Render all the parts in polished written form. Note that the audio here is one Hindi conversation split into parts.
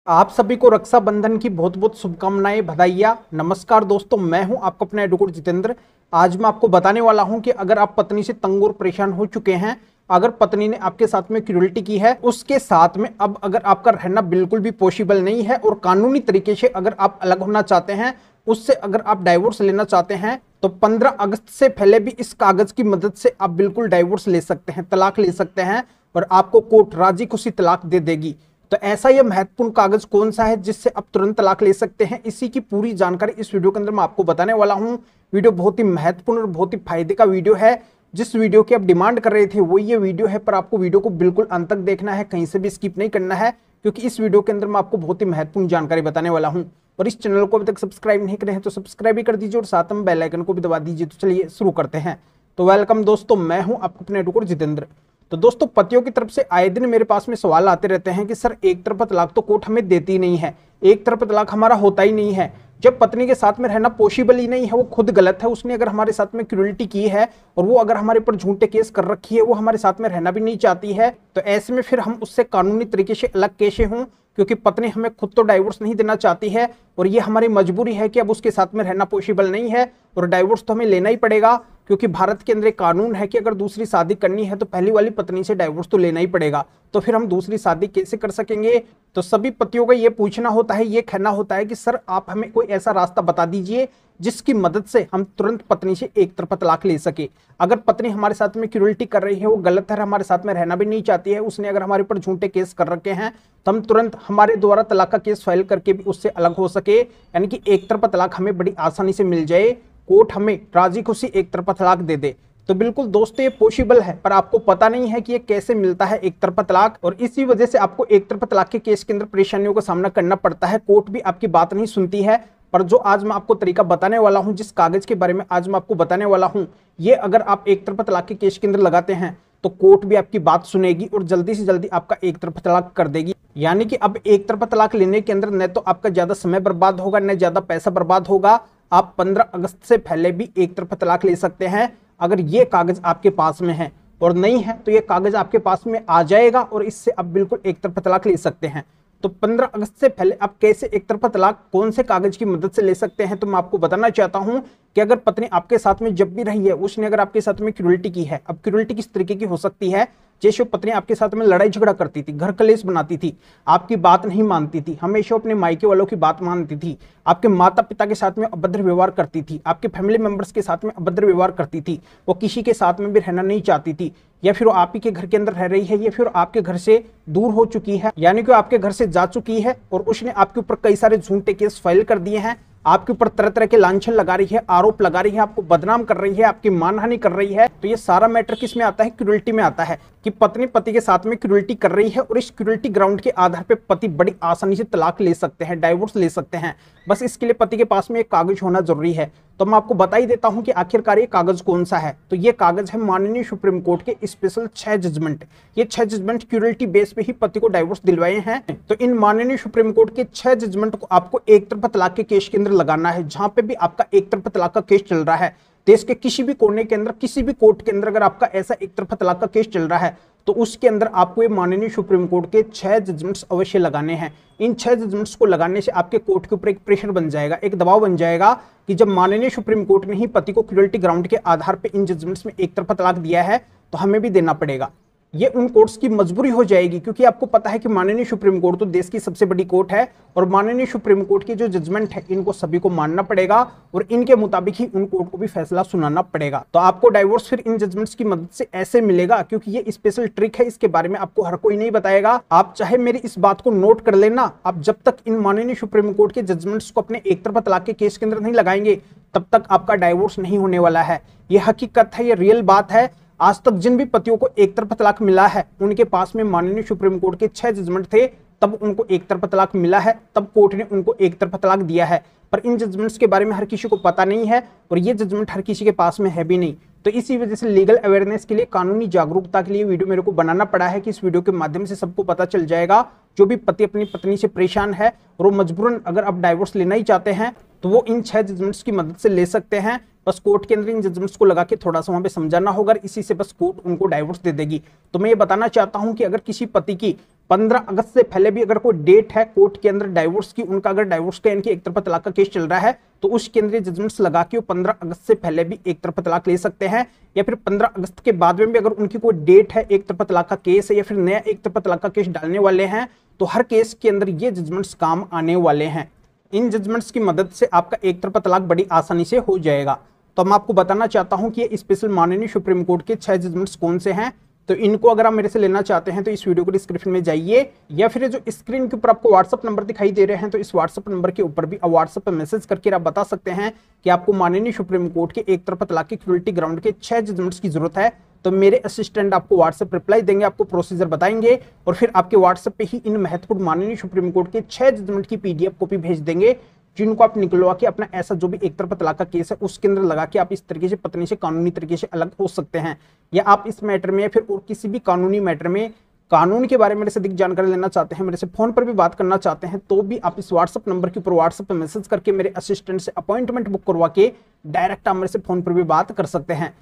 आप सभी को रक्षाबंधन की बहुत बहुत शुभकामनाएं, बधाइयाँ। नमस्कार दोस्तों, मैं हूं आपका अपना एडवोकेट जितेंद्र। आज मैं आपको बताने वाला हूं कि अगर आप पत्नी से तंग और परेशान हो चुके हैं, अगर पत्नी ने आपके साथ में क्रूरल्टी की है, उसके साथ में अब अगर आपका रहना बिल्कुल भी पॉसिबल नहीं है और कानूनी तरीके से अगर आप अलग होना चाहते हैं, उससे अगर आप डाइवोर्स लेना चाहते हैं, तो 15 अगस्त से पहले भी इस कागज की मदद से आप बिल्कुल डाइवोर्स ले सकते हैं, तलाक ले सकते हैं और आपको कोर्ट राजी खुशी तलाक दे देगी। तो ऐसा यह महत्वपूर्ण कागज कौन सा है जिससे आप तुरंत तलाक ले सकते हैं, इसी की पूरी जानकारी इस वीडियो के अंदर मैं आपको बताने वाला हूं। वीडियो बहुत ही महत्वपूर्ण और बहुत ही फायदे का वीडियो है। जिस वीडियो की आप डिमांड कर रहे थे वो ये वीडियो है, पर आपको वीडियो को बिल्कुल अंत तक देखना है, कहीं से भी स्किप नहीं करना है, क्योंकि इस वीडियो के अंदर मैं आपको बहुत ही महत्वपूर्ण जानकारी बताने वाला हूं। और इस चैनल को अभी तक सब्सक्राइब नहीं करे हैं तो सब्सक्राइब भी कर दीजिए और साथ में बेल आइकन को भी दबा दीजिए। तो चलिए शुरू करते हैं। तो वेलकम दोस्तों, मैं हूं आपको अपने एडवोकेट जितेंद्र। तो दोस्तों, पतियों की तरफ से आए दिन मेरे पास में सवाल आते रहते हैं कि सर, एक तरफा तलाक तो कोर्ट हमें देती नहीं है, एक तरफा तलाक हमारा होता ही नहीं है। जब पत्नी के साथ में रहना पॉसिबल ही नहीं है, वो खुद गलत है, उसने अगर हमारे साथ में क्रूरल्टी की है और वो अगर हमारे ऊपर झूठे केस कर रखी है, वो हमारे साथ में रहना भी नहीं चाहती है, तो ऐसे में फिर हम उससे कानूनी तरीके से अलग कैसे हों, क्योंकि पत्नी हमें खुद तो डाइवोर्स नहीं देना चाहती है और ये हमारी मजबूरी है कि अब उसके साथ में रहना पॉसिबल नहीं है और डाइवोर्स तो हमें लेना ही पड़ेगा, क्योंकि भारत के अंदर एक कानून है कि अगर दूसरी शादी करनी है तो पहली वाली पत्नी से डाइवोर्स तो लेना ही पड़ेगा। तो फिर हम दूसरी शादी कैसे कर सकेंगे? तो सभी पतियों का ये पूछना होता है, ये कहना होता है कि सर, आप हमें कोई ऐसा रास्ता बता दीजिए जिसकी मदद से हम तुरंत पत्नी से एक तरफा तलाक ले सके। अगर पत्नी हमारे साथ में क्रूरल्टी कर रही है, वो गलत है, हमारे साथ में रहना भी नहीं चाहती है, उसने अगर हमारे ऊपर झूठे केस कर रखे हैं, तो हम तुरंत हमारे द्वारा तलाक का केस फाइल करके भी उससे अलग हो सके, यानी कि एक तरफा तलाक हमें बड़ी आसानी से मिल जाए, कोर्ट हमें राजी खुशी एक तरफा तलाक दे दे। तो बिल्कुल दोस्तों, ये पॉसिबल है, पर आपको पता नहीं है कि ये कैसे मिलता है एक तरफा तलाक, और इसी वजह से आपको एक तरफा तलाक के केस के अंदर परेशानियों का सामना करना पड़ता है। कोर्ट भी आपकी बात नहीं सुनती है। पर जो आज मैं आपको तरीका बताने वाला हूं, जिस कागज के बारे में आज मैं आपको बताने वाला हूं, ये अगर आप एक तरफा तलाक के केस के अंदर लगाते हैं तो कोर्ट भी आपकी बात सुनेगी और जल्दी से जल्दी आपका एक तरफा तलाक कर देगी। यानी कि अब एक तरफा तलाक लेने के अंदर न तो आपका ज्यादा समय बर्बाद होगा, न ज्यादा पैसा बर्बाद होगा। आप 15 अगस्त से पहले भी एक तरफा तलाक ले सकते हैं अगर ये कागज आपके पास में है, और नहीं है तो ये कागज आपके पास में आ जाएगा और इससे आप बिल्कुल एक तरफा तलाक ले सकते हैं। तो 15 अगस्त से पहले आप कैसे एक तरफा तलाक कौन से कागज की मदद से ले सकते हैं, तो मैं आपको बताना चाहता हूं कि अगर पत्नी आपके साथ में जब भी रही है, उसने अगर आपके साथ में क्रूरल्टी की है, अब क्रूरल्टी किस तरीके की हो सकती है, जैसे पत्नी आपके साथ में लड़ाई झगड़ा करती थी, घर कलेश बनाती थी, आपकी बात नहीं मानती थी, हमेशा अपने मायके वालों की बात मानती थी, आपके माता पिता के साथ में अभद्र व्यवहार करती थी, आपके फैमिली मेंबर्स के साथ में अभद्र व्यवहार करती थी, वो किसी के साथ में भी रहना नहीं चाहती थी, या फिर वो आप ही के घर के अंदर रह रही है, या फिर आपके घर से दूर हो चुकी है, यानी कि आपके घर से जा चुकी है और उसने आपके ऊपर कई सारे झूठे केस फाइल कर दिए हैं, आपके ऊपर तरह तरह के लांछन लगा रही है, आरोप लगा रही है, आपको बदनाम कर रही है, आपकी मानहानि कर रही है। तो ये सारा मैटर किस में आता है? क्रूरल्टी में आता है, कि पत्नी पति के साथ में क्रूरल्टी कर रही है और इस क्रूरल्टी ग्राउंड के आधार पे पति बड़ी आसानी से तलाक ले सकते हैं, डाइवोर्स ले सकते हैं। बस इसके लिए पति के पास में एक कागज होना जरूरी है। तो मैं आपको बता ही देता हूं कि आखिरकार ये कागज कौन सा है। तो ये कागज है माननीय सुप्रीम कोर्ट के स्पेशल 6 जजमेंट। ये 6 जजमेंट क्रूरल्टी बेस पे ही पति को डाइवोर्स दिलवाए हैं। तो इन माननीय सुप्रीम कोर्ट के 6 जजमेंट को आपको एक तरफा तलाक के केस के अंदर लगाना है। जहां पे भी आपका एक तरफा तलाक का केस चल रहा है, देश के किसी भी कोने के अंदर, किसी भी कोर्ट के अंदर अगर आपका ऐसा एक तरफा तलाक का केस चल रहा है, तो उसके अंदर आपको ये माननीय सुप्रीम कोर्ट के 6 जजमेंट्स अवश्य लगाने हैं। इन 6 जजमेंट्स को लगाने से आपके कोर्ट के ऊपर एक प्रेशर बन जाएगा, एक दबाव बन जाएगा कि जब माननीय सुप्रीम कोर्ट ने ही पति को क्रूरल्टी ग्राउंड के आधार पर इन जजमेंट्स में एक तरफा तलाक दिया है, तो हमें भी देना पड़ेगा। ये उन कोर्ट्स की मजबूरी हो जाएगी, क्योंकि आपको पता है कि माननीय सुप्रीम कोर्ट तो देश की सबसे बड़ी कोर्ट है और माननीय सुप्रीम कोर्ट के जो जजमेंट है इनको सभी को मानना पड़ेगा और इनके मुताबिक ही उन कोर्ट को भी फैसला सुनाना पड़ेगा। तो आपको डाइवोर्स फिर इन जजमेंट्स की मदद से ऐसे मिलेगा, क्योंकि ये स्पेशल ट्रिक है, इसके बारे में आपको हर कोई नहीं बताएगा। आप चाहे मेरी इस बात को नोट कर लेना, आप जब तक इन माननीय सुप्रीम कोर्ट के जजमेंट्स को अपने एक तरफा तलाक के केस के अंदर नहीं लगाएंगे, तब तक आपका डाइवोर्स नहीं होने वाला है। ये हकीकत है, ये रियल बात है। आज तक जिन भी पतियों को एक तरफा तलाक मिला है, उनके पास में माननीय सुप्रीम कोर्ट के 6 जजमेंट थे, तब उनको एक तरफा तलाक मिला है, तब कोर्ट ने उनको एक तरफा तलाक दिया है। पर इन जजमेंट्स के बारे में हर किसी को पता नहीं है और ये जजमेंट हर किसी के पास में है भी नहीं। तो इसी वजह से लीगल अवेयरनेस के लिए, कानूनी जागरूकता के लिए वीडियो मेरे को बनाना पड़ा है कि इस वीडियो के माध्यम से सबको पता चल जाएगा। जो भी पति अपनी पत्नी से परेशान है और वो मजबूरन अगर आप डाइवोर्स लेना ही चाहते हैं, तो वो इन 6 जजमेंट्स की मदद से ले सकते हैं। बस कोर्ट के अंदर इन जजमेंट्स को लगा के थोड़ा सा वहां पे समझाना होगा, इसी से बस कोर्ट उनको डाइवोर्स दे देगी। तो मैं ये बताना चाहता हूं कि अगर किसी पति की 15 अगस्त से पहले भी अगर कोई डेट है कोर्ट के अंदर डाइवोर्स की, उनका अगर डाइवोर्स का यानी कि एक तरफा तलाक का केस चल रहा है, तो उस केंद्रीय जजमेंट्स लगा के वो 15 अगस्त से पहले भी एक तरफा तलाक ले सकते हैं। या फिर 15 अगस्त के बाद में भी अगर उनकी कोई डेट है एक तरफा तलाक का केस है या फिर नया एक तरफा तलाक का केस डालने वाले हैं, तो हर केस के अंदर ये जजमेंट्स काम आने वाले हैं। इन जजमेंट्स की मदद से आपका एक तरफा तलाक बड़ी आसानी से हो जाएगा। तो मैं आपको बताना चाहता हूं कि ये स्पेशल माननीय सुप्रीम कोर्ट के 6 जजमेंट्स कौन से हैं। तो इनको अगर आप मेरे से लेना चाहते हैं तो इस वीडियो को डिस्क्रिप्शन में जाइए, या फिर जो स्क्रीन के ऊपर आपको व्हाट्सअप नंबर दिखाई दे रहे हैं, तो इस व्हाट्सअप नंबर के ऊपर भी आप व्हाट्सअप पर मैसेज करके आप बता सकते हैं कि आपको माननीय सुप्रीम कोर्ट के एक तरफा तलाक की क्रुएल्टी ग्राउंड के 6 जजमेंट्स की जरूरत है। तो मेरे असिस्टेंट आपको व्हाट्सएप रिप्लाई देंगे, आपको प्रोसीजर बताएंगे और फिर आपके व्हाट्सएप पे ही इन महत्वपूर्ण माननीय सुप्रीम कोर्ट के 6 जजमेंट की पीडीएफ कॉपी भेज देंगे, जिनको आप निकलवा के अपना ऐसा जो भी एक तरफा तलाक का केस है उसके अंदर लगा के आप इस तरीके से पत्नी से कानूनी तरीके से अलग हो सकते हैं। या आप इस मैटर में या फिर और किसी भी कानूनी मैटर में कानून के बारे में मेरे से अधिक जानकारी लेना चाहते हैं, मेरे से फोन पर भी बात करना चाहते हैं, तो भी आप इस व्हाट्सएप नंबर के ऊपर व्हाट्सएप पर मैसेज करके मेरे असिस्टेंट से अपॉइंटमेंट बुक करवा के डायरेक्ट आप मेरे से फोन पर भी बात कर सकते हैं।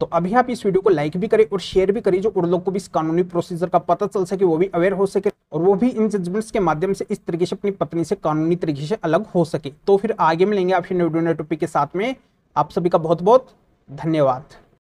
तो अभी आप इस वीडियो को लाइक भी करें और शेयर भी करिए, जो और लोग को भी इस कानूनी प्रोसीजर का पता चल सके, वो भी अवेयर हो सके और वो भी इन जजमेंट्स के माध्यम से इस तरीके से अपनी पत्नी से कानूनी तरीके से अलग हो सके। तो फिर आगे मिलेंगे आपसे नए टॉपिक के साथ में। आप सभी का बहुत बहुत धन्यवाद।